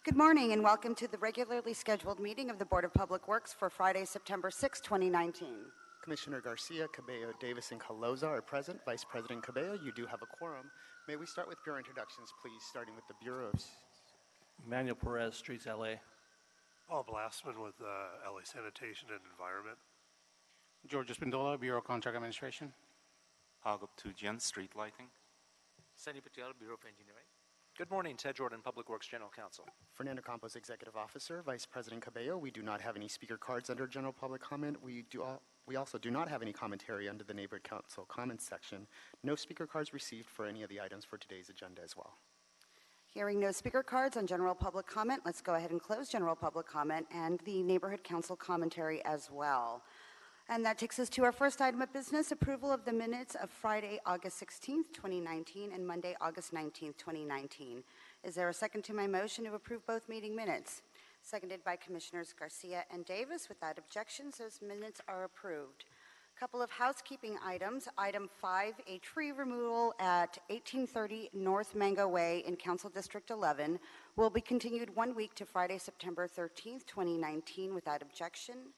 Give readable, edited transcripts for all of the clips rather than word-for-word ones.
Good morning and welcome to the regularly scheduled meeting of the Board of Public Works for Friday, September 6, 2019. Commissioner Garcia, Cabello, Davis, and Caloza are present. Vice President Cabello, you do have a quorum. May we start with bureau introductions, please, starting with the bureaus. Emmanuel Perez, Streets, LA. Paul Blastman with LA Sanitation and Environment. George Espindola, Bureau of Contract Administration. Agop Tujian, Street Lighting. Sunny Patel, Bureau of Engineering. Good morning, Ted Jordan, Public Works General Counsel. Fernando Campos, Executive Officer. Vice President Cabello, we do not have any speaker cards under general public comment. We also do not have any commentary under the Neighborhood Council comments section. No speaker cards received for any of the items for today's agenda as well. Hearing no speaker cards on general public comment, let's go ahead and close general public comment and the Neighborhood Council commentary as well. And that takes us to our first item of business, approval of the minutes of Friday, August 16th, 2019 and Monday, August 19th, 2019. Is there a second to my motion to approve both meeting minutes? Seconded by Commissioners Garcia and Davis. Without objections, those minutes are approved. A couple of housekeeping items. Item 5, a tree removal at 1830 North Mango Way in Council District 11 will be continued 1 week to Friday, September 13th, 2019 without objection.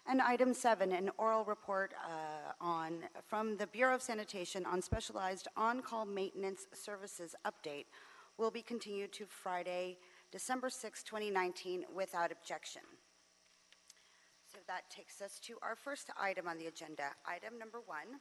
And item 7, an oral report from the Bureau of Sanitation on specialized on-call maintenance services update will be continued to Friday, December 6, 2019 without objection. So that takes us to our first item on the agenda. Item number 1,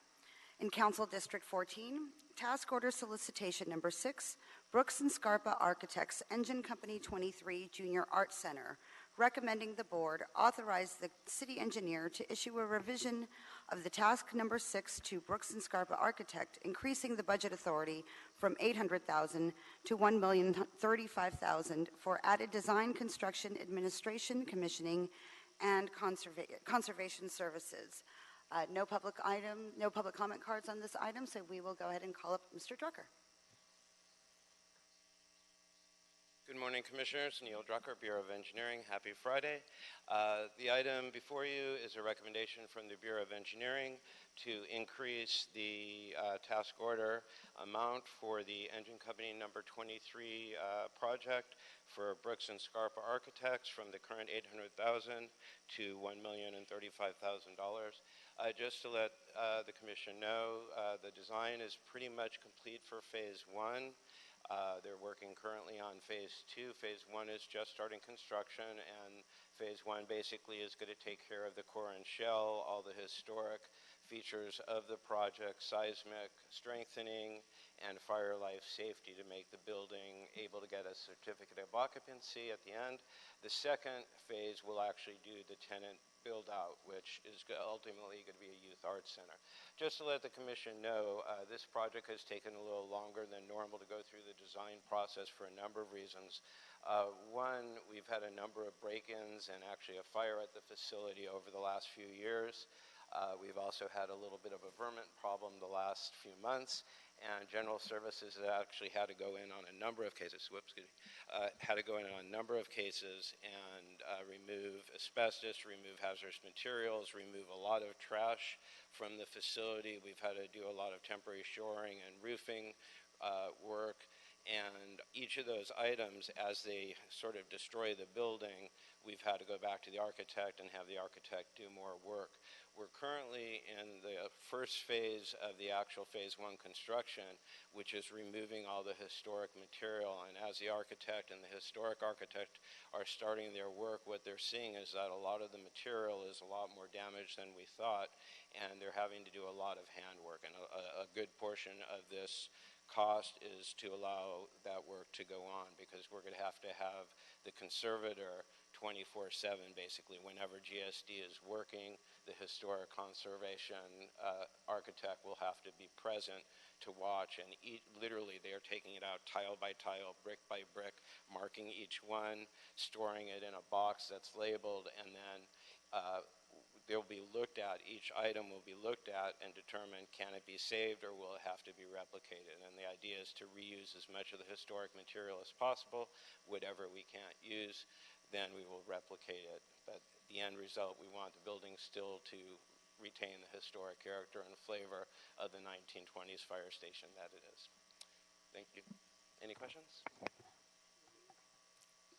in Council District 14, task order solicitation number 6, Brooks and Scarpa Architects, Engine Company 23 Junior Art Center, recommending the board authorize the city engineer to issue a revision of the task number 6 to Brooks and Scarpa Architect, increasing the budget authority from $800,000 to $1,035,000 for added design, construction, administration, commissioning, and conservation services. No public comment cards on this item, so we will go ahead and call up Mr. Drucker. Good morning, Commissioners. Neil Drucker, Bureau of Engineering. Happy Friday. The item before you is a recommendation from the Bureau of Engineering to increase the task order amount for the Engine Company number 23 project for Brooks and Scarpa Architects from the current $800,000 to $1,035,000. Just to let the Commission know, the design is pretty much complete for Phase 1. They're working currently on Phase 2. Phase 1 is just starting construction, and Phase 1 basically is going to take care of the core and shell, all the historic features of the project, seismic strengthening, and fire life safety to make the building able to get a certificate of occupancy at the end. The second phase will actually do the tenant build out, which is ultimately going to be a youth arts center. Just to let the Commission know, this project has taken a little longer than normal to go through the design process for a number of reasons. One, we've had a number of break-ins and actually a fire at the facility over the last few years. We've also had a little bit of a vermin problem the last few months, and General Services has actually had to go in on a number of cases, had to go in on a number of cases and remove asbestos, remove hazardous materials, remove a lot of trash from the facility. We've had to do a lot of temporary shoring and roofing work, and each of those items, as they sort of destroy the building, we've had to go back to the architect and have the architect do more work. We're currently in the first phase of the actual Phase 1 construction, which is removing all the historic material. And as the architect and the historic architect are starting their work, what they're seeing is that a lot of the material is a lot more damaged than we thought, and they're having to do a lot of handwork. And a good portion of this cost is to allow that work to go on, because we're going to have the conservator 24/7, basically. Whenever GSD is working, the historic conservation architect will have to be present to watch, and literally they are taking it out tile by tile, brick by brick, marking each one, storing it in a box that's labeled, and then they'll be looked at. Each item will be looked at and determine, can it be saved or will it have to be replicated? And the idea is to reuse as much of the historic material as possible. Whatever we can't use, then we will replicate it. But the end result, we want the building still to retain the historic character and flavor of the 1920s fire station that it is. Thank you. Any questions?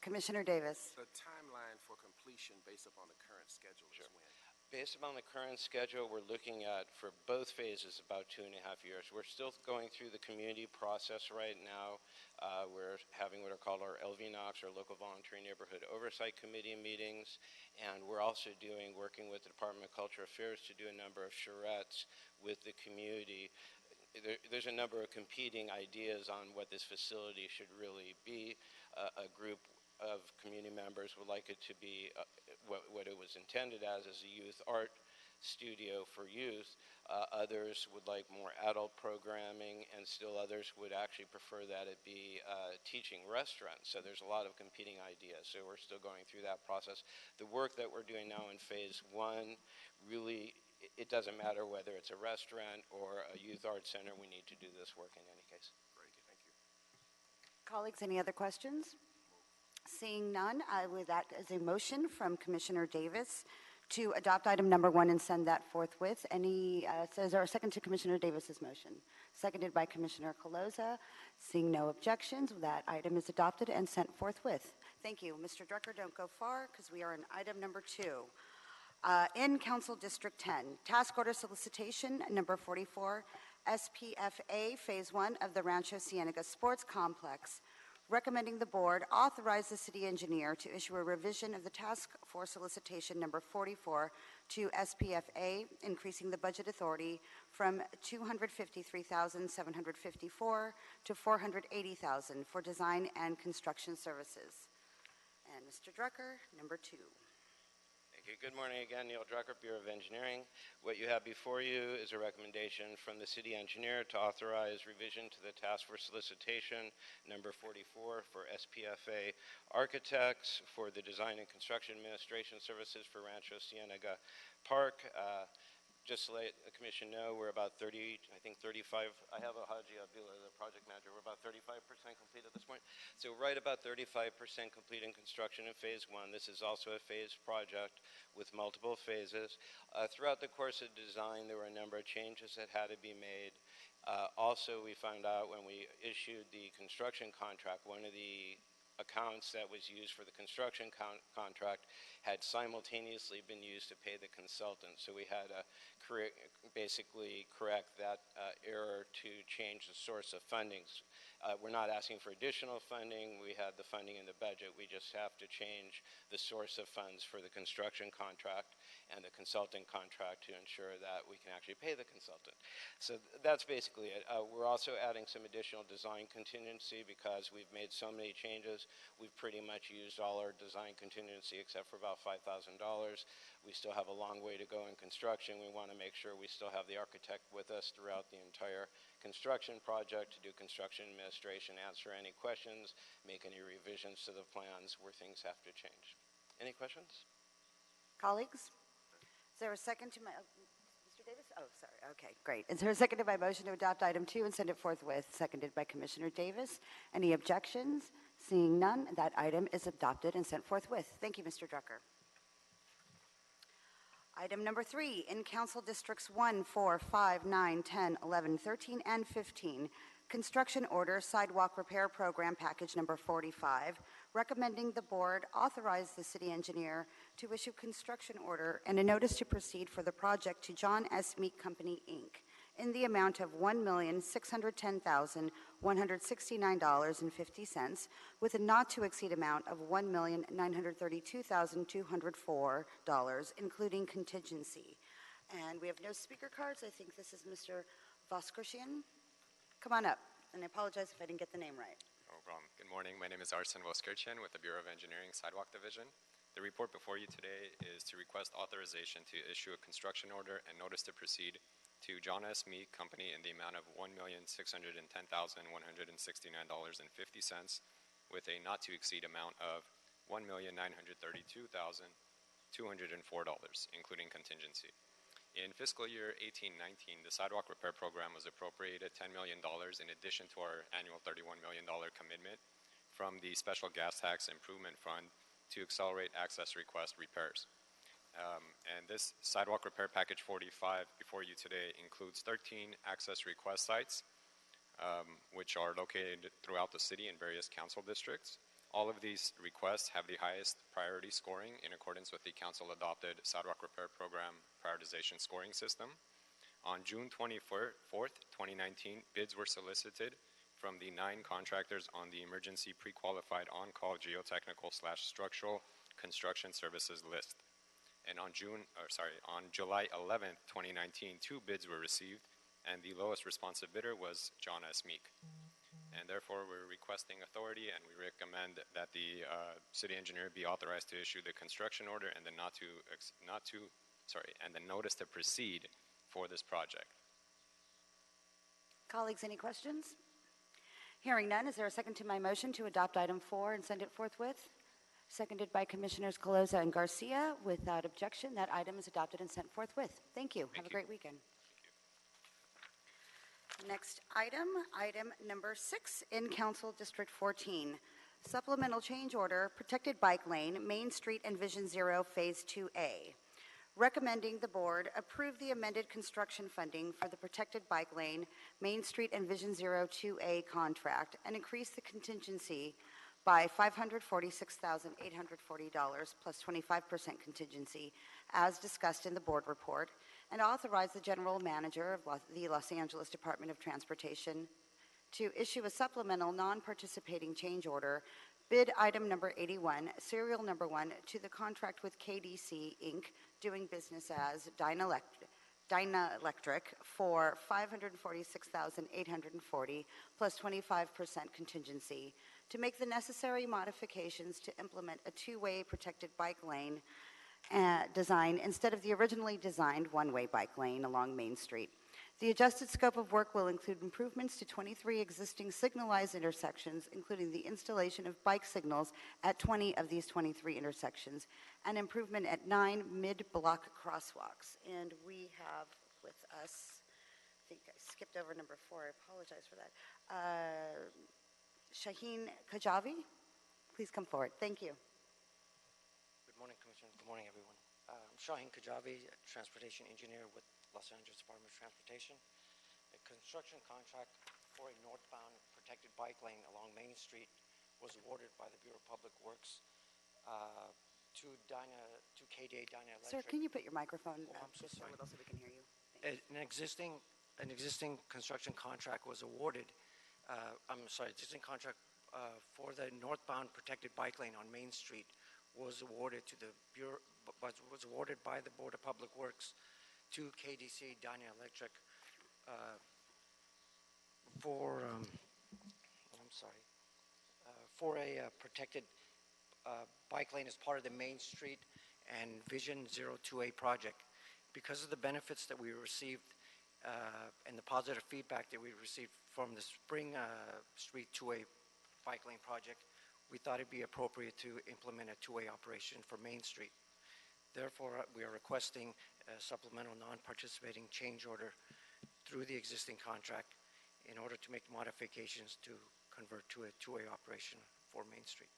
Commissioner Davis. The timeline for completion based upon the current schedule is when? Based upon the current schedule, we're looking at, for both phases, about 2.5 years. We're still going through the community process right now. We're having what are called our LVNOCs, or Local Voluntary Neighborhood Oversight Committee meetings, and we're also working with the Department of Cultural Affairs to do a number of charrettes with the community. There's a number of competing ideas on what this facility should really be. A group of community members would like it to be what it was intended as a youth art studio for youth. Others would like more adult programming, and still others would actually prefer that it be teaching restaurants. So there's a lot of competing ideas. So we're still going through that process. The work that we're doing now in phase one, really, it doesn't matter whether it's a restaurant or a youth art center. We need to do this work in any case. Great, thank you. Colleagues, any other questions? Seeing none, that is a motion from Commissioner Davis to adopt item number 1 and send that forthwith. Is there a second to Commissioner Davis's motion? Seconded by Commissioner Coloza. Seeing no objections, that item is adopted and sent forthwith. Thank you. Mr. Drucker, don't go far because we are in item number 2. In Council District 10, task order solicitation number 44, SPFA Phase 1 of the Rancho Cienega Sports Complex, recommending the board authorize the city engineer to issue a revision of the task for solicitation number 44 to SPFA, increasing the budget authority from $253,754 to $480,000 for design and construction services. And Mr. Drucker, number 2. Thank you. Good morning again. Neil Drucker, Bureau of Engineering. What you have before you is a recommendation from the city engineer to authorize revision to the task for solicitation number 44 for SPFA Architects for the design and construction administration services for Rancho Cienega Park. Just to let the commission know, we're about 35, I have Haji Abdullah, the project manager, we're about 35% complete at this point. So right about 35% complete in construction in phase 1. This is also a phased project with multiple phases. Throughout the course of design, there were a number of changes that had to be made. Also, we found out when we issued the construction contract, one of the accounts that was used for the construction contract had simultaneously been used to pay the consultant. So we had to basically correct that error to change the source of fundings. We're not asking for additional funding. We had the funding in the budget. We just have to change the source of funds for the construction contract and the consulting contract to ensure that we can actually pay the consultant. So that's basically it. We're also adding some additional design contingency because we've made so many changes. We've pretty much used all our design contingency except for about $5,000. We still have a long way to go in construction. We want to make sure we still have the architect with us throughout the entire construction project to do construction administration, answer any questions, make any revisions to the plans where things have to change. Any questions? Colleagues, is there a second to my, Mr. Davis? Oh, sorry. Okay, great. Is there a second to my motion to adopt item 2 and send it forthwith? Seconded by Commissioner Davis. Any objections? Seeing none, that item is adopted and sent forthwith. Thank you, Mr. Drucker. Item number 3, in Council Districts 1, 4, 5, 9, 10, 11, 13, and 15, construction order sidewalk repair program package number 45, recommending the board authorize the city engineer to issue construction order and a notice to proceed for the project to John S. Meek Company, Inc., in the amount of $1,610,169.50, with a not-to-exceed amount of $1,932,204, including contingency. And we have no speaker cards. I think this is Mr. Voskershian. Come on up, and I apologize if I didn't get the name right. No problem. Good morning. My name is Arsen Voskerchian with the Bureau of Engineering Sidewalk Division. The report before you today is to request authorization to issue a construction order and notice to proceed to John S. Meek Company in the amount of $1,610,169.50 with a not-to-exceed amount of $1,932,204, including contingency. In fiscal year 18-19, the sidewalk repair program was appropriated $10 million in addition to our annual $31 million commitment from the Special Gas Tax Improvement Fund to accelerate access request repairs. And this sidewalk repair package 45 before you today includes 13 access request sites, which are located throughout the city in various council districts. All of these requests have the highest priority scoring in accordance with the council-adopted sidewalk repair program prioritization scoring system. On June 24th, 2019, bids were solicited from the 9 contractors on the emergency pre-qualified on-call geotechnical/structural construction services list. And on July 11th, 2019, 2 bids were received, and the lowest responsive bidder was John S. Meek. And therefore, we're requesting authority, and we recommend that the city engineer be authorized to issue the construction order and the and the notice to proceed for this project. Colleagues, any questions? Hearing none, is there a second to my motion to adopt item 4 and send it forthwith? Seconded by Commissioners Caloza and Garcia. Without objection, that item is adopted and sent forthwith. Thank you. Have a great weekend. Next item, item number 6 in Council District 14. Supplemental change order, protected bike lane, Main Street and Vision Zero, Phase 2A. Recommending the board approve the amended construction funding for the protected bike lane, Main Street and Vision Zero 2A contract and increase the contingency by $546,840 plus 25% contingency as discussed in the board report, and authorize the general manager of the Los Angeles Department of Transportation to issue a supplemental non-participating change order, bid item number 81, serial number 1, to the contract with KDC Inc., doing business as Dyna Electric, for $546,840 plus 25% contingency to make the necessary modifications to implement a 2-way protected bike lane design instead of the originally designed 1-way bike lane along Main Street. The adjusted scope of work will include improvements to 23 existing signalized intersections, including the installation of bike signals at 20 of these 23 intersections, and improvement at 9 mid-block crosswalks. And we have with us, I think I skipped over number 4, I apologize for that, Shaheen Kajavi. Please come forward. Thank you. Good morning, Commissioner. Good morning, everyone. I'm Shaheen Kajavi, transportation engineer with Los Angeles Department of Transportation. A construction contract for a northbound protected bike lane along Main Street was awarded by the Bureau of Public Works to KDA Dyna Electric. Sir, can you put your microphone I'm so just sorry. a little so we can hear you? An existing construction contract was awarded. Existing contract for the northbound protected bike lane on Main Street was awarded to the Bureau, was awarded by the Board of Public Works to KDC Dyna Electric for a protected bike lane as part of the Main Street and Vision 02A project. Because of the benefits that we received and the positive feedback that we received from the Spring Street 2A bike lane project, we thought it'd be appropriate to implement a 2-way operation for Main Street. Therefore, we are requesting a supplemental non-participating change order through the existing contract in order to make modifications to convert to a 2-way operation for Main Street.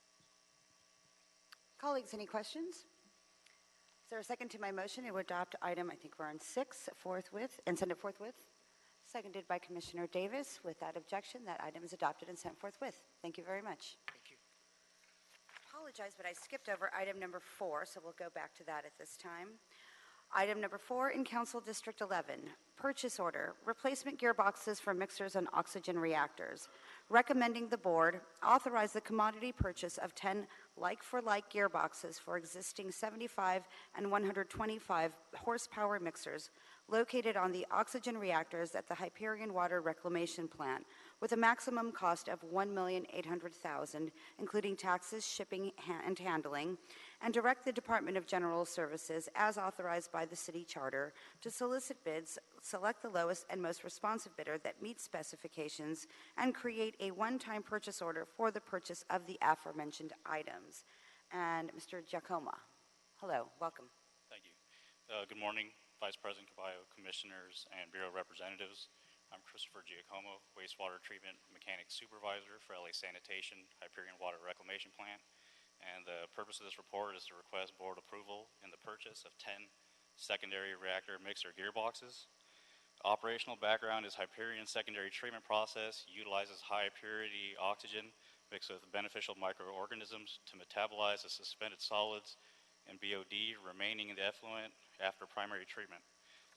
Colleagues, any questions? Is there a second to my motion to adopt item, I think we're on 6, forthwith, and send it forthwith? Seconded by Commissioner Davis. Without objection, that item is adopted and sent forthwith. Thank you very much. Thank you. Apologize, but I skipped over item number 4, so we'll go back to that at this time. Item number 4 in Council District 11, purchase order, replacement gearboxes for mixers and oxygen reactors. Recommending the board authorize the commodity purchase of 10 like-for-like gearboxes for existing 75 and 125 horsepower mixers located on the oxygen reactors at the Hyperion Water Reclamation Plant with a maximum cost of $1,800,000, including taxes, shipping, and handling, and direct the Department of General Services, as authorized by the city charter, to solicit bids, select the lowest and most responsive bidder that meets specifications, and create a one-time purchase order for the purchase of the aforementioned items. And Mr. Giacomo, hello, welcome. Thank you. Good morning, Vice President Caballo, Commissioners, and Bureau representatives. I'm Christopher Giacomo, Wastewater Treatment Mechanic Supervisor for LA Sanitation, Hyperion Water Reclamation Plant. And the purpose of this report is to request board approval in the purchase of 10 secondary reactor mixer gearboxes. Operational background is Hyperion's secondary treatment process utilizes high purity oxygen mixed with beneficial microorganisms to metabolize the suspended solids and BOD remaining in the effluent after primary treatment.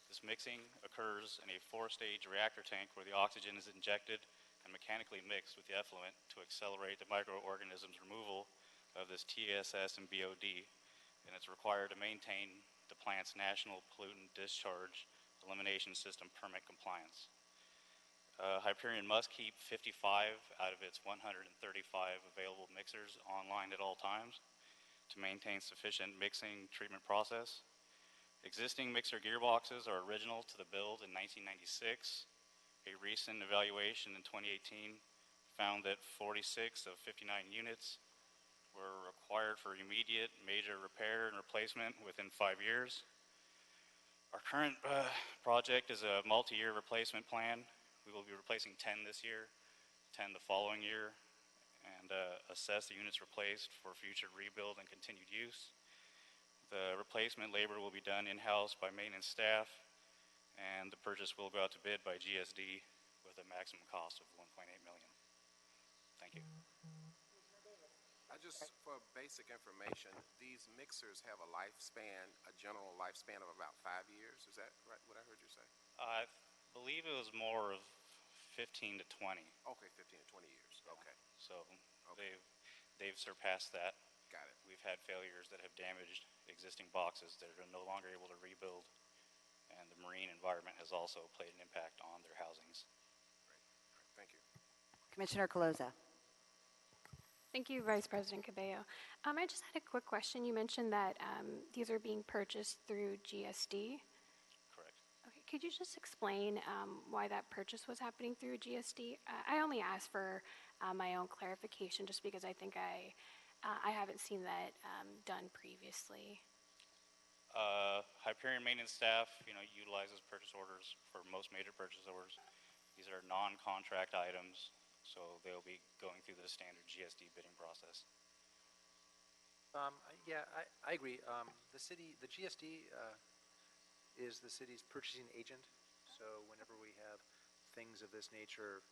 This mixing occurs in a 4-stage reactor tank where the oxygen is injected and mechanically mixed with the effluent to accelerate the microorganisms removal of this TSS and BOD, and it's required to maintain the plant's national pollutant discharge elimination system permit compliance. Hyperion must keep 55 out of its 135 available mixers online at all times to maintain sufficient mixing treatment process. Existing mixer gearboxes are original to the build in 1996. A recent evaluation in 2018 found that 46 of 59 units were required for immediate major repair and replacement within 5 years. Our current project is a multi-year replacement plan. We will be replacing 10 this year, 10 the following year, and assess the units replaced for future rebuild and continued use. The replacement labor will be done in-house by maintenance staff, and the purchase will go out to bid by GSD with a maximum cost of $1.8 million. Thank you. Just for basic information, these mixers have a lifespan, a general lifespan of about 5 years. Is that right, what I heard you say? I believe it was more of 15 to 20. Okay, 15 to 20 years. Okay. So they've surpassed that. Got it. We've had failures that have damaged existing boxes that are no longer able to rebuild, and the marine environment has also played an impact on their housings. Great. Thank you. Commissioner Coloza. Thank you, Vice President Cabello. I just had a quick question. You mentioned that these are being purchased through GSD. Correct. Okay, could you just explain why that purchase was happening through GSD? I only asked for my own clarification just because I think I haven't seen that done previously. Hyperion maintenance staff, utilizes purchase orders for most major purchase orders. These are non-contract items, so they'll be going through the standard GSD bidding process. Yeah, I agree. The GSD is the city's purchasing agent. So whenever we have things of this nature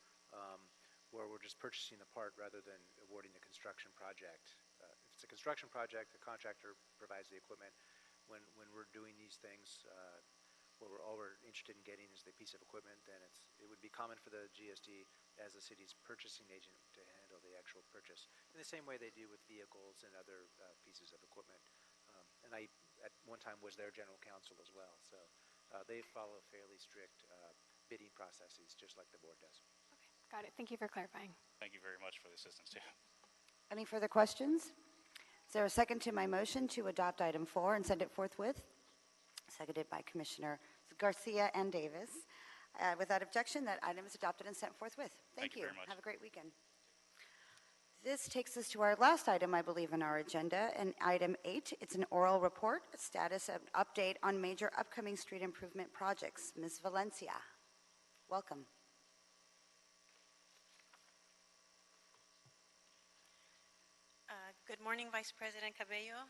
where we're just purchasing the part rather than awarding the construction project. If it's a construction project, the contractor provides the equipment. When we're doing these things, all we're interested in getting is the piece of equipment, then it would be common for the GSD as the city's purchasing agent to handle the actual purchase in the same way they do with vehicles and other pieces of equipment. And I, at one time, was their general counsel as well. So they follow fairly strict bidding processes, just like the board does. Okay, got it. Thank you for clarifying. Thank you very much for the assistance, too. Any further questions? Is there a second to my motion to adopt item 4 and send it forthwith? Seconded by Commissioner Garcia and Davis. Without objection, that item is adopted and sent forthwith. Thank you. Very much. Have a great weekend. This takes us to our last item, I believe, on our agenda, and item 8. It's an oral report, a status update on major upcoming street improvement projects. Ms. Valencia, welcome. Good morning, Vice President Cabello,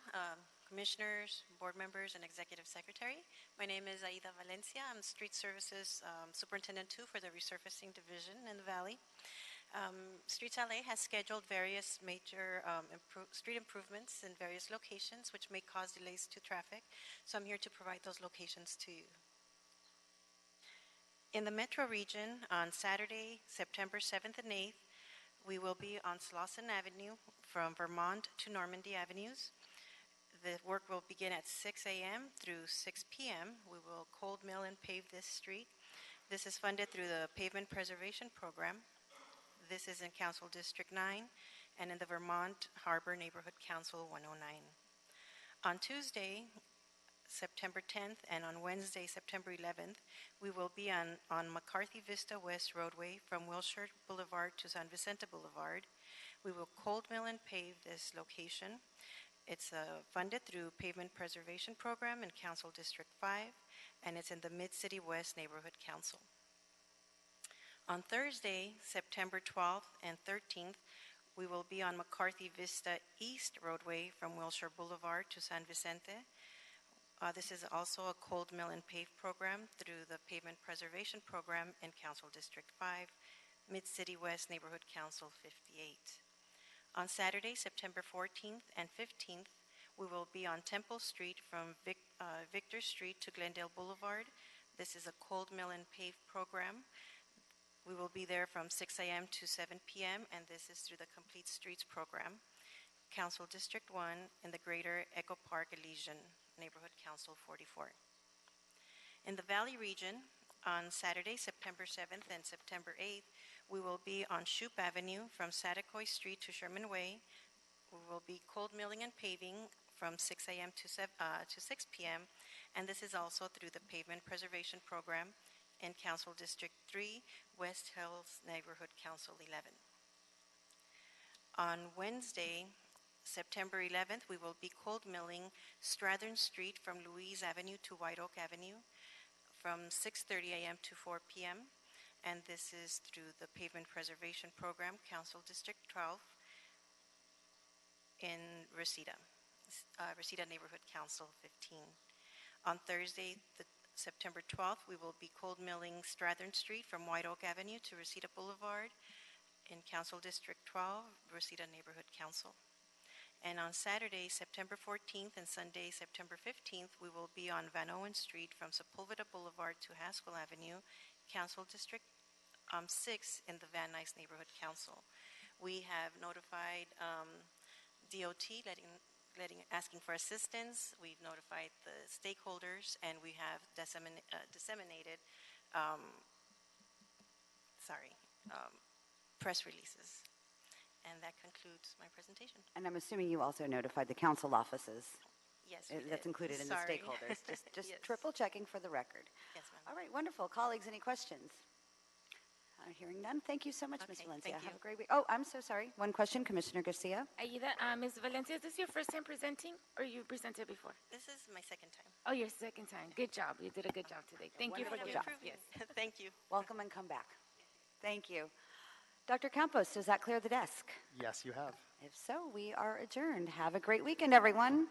Commissioners, Board Members, and Executive Secretary. My name is Aida Valencia. I'm Street Services Superintendent 2 for the Resurfacing Division in the Valley. Streets LA has scheduled various major street improvements in various locations, which may cause delays to traffic. So I'm here to provide those locations to you. In the metro region, on Saturday, September 7th and 8th, we will be on Slauson Avenue from Vermont to Normandy Avenues. The work will begin at 6 a.m. through 6 p.m. We will cold mill and pave this street. This is funded through the Pavement Preservation Program. This is in Council District 9 and in the Vermont Harbor Neighborhood Council 109. On Tuesday, September 10th, and on Wednesday, September 11th, we will be on McCarthy Vista West Roadway from Wilshire Boulevard to San Vicente Boulevard. We will cold mill and pave this location. It's funded through Pavement Preservation Program in Council District 5, and it's in the Mid-City West Neighborhood Council. On Thursday, September 12th and 13th, we will be on McCarthy Vista East Roadway from Wilshire Boulevard to San Vicente. This is also a cold mill and pave program through the Pavement Preservation Program in Council District 5, Mid-City West Neighborhood Council 58. On Saturday, September 14th and 15th, we will be on Temple Street from Victor Street to Glendale Boulevard. This is a cold mill and pave program. We will be there from 6 a.m. to 7 p.m., and this is through the Complete Streets program. Council District 1 in the Greater Echo Park Elysian Neighborhood Council 44. In the Valley region, on Saturday, September 7th and September 8th, we will be on Shoup Avenue from Satakoy Street to Sherman Way. We will be cold milling and paving from 6 a.m. to 6 p.m., and this is also through the Pavement Preservation Program in Council District 3, West Hills Neighborhood Council 11. On Wednesday, September 11th, we will be cold milling Strathern Street from Louise Avenue to White Oak Avenue from 6:30 a.m. to 4 p.m., and this is through the Pavement Preservation Program, Council District 12 in Reseda Neighborhood Council 15. On Thursday, September 12th, we will be cold milling Strathern Street from White Oak Avenue to Reseda Boulevard in Council District 12, Reseda Neighborhood Council. And on Saturday, September 14th and Sunday, September 15th, we will be on Van Owen Street from Sepulveda Boulevard to Haskell Avenue, Council District 6 in the Van Nuys Neighborhood Council. We have notified DOT asking for assistance. We've notified the stakeholders, and we have disseminated press releases. And that concludes my presentation. And I'm assuming you also notified the council offices. Yes, we That's did. included in Sorry. the stakeholders. Just Yes. triple checking for the record. Yes, ma'am. All right, wonderful. Colleagues, any questions? Hearing none. Thank you so much, Ms. Okay, Valencia. thank you. Have a great week. Oh, I'm so sorry. One question, Commissioner Garcia. Aida, Ms. Valencia, is this your first time presenting, or you presented before? This is my second time. Oh, your second time. Good job. You did a good job today. Thank you for Wonderful the job. Yes. Thank you. Welcome and come back. Thank you. Dr. Campos, does that clear the desk? Yes, you have. If so, we are adjourned. Have a great weekend, everyone.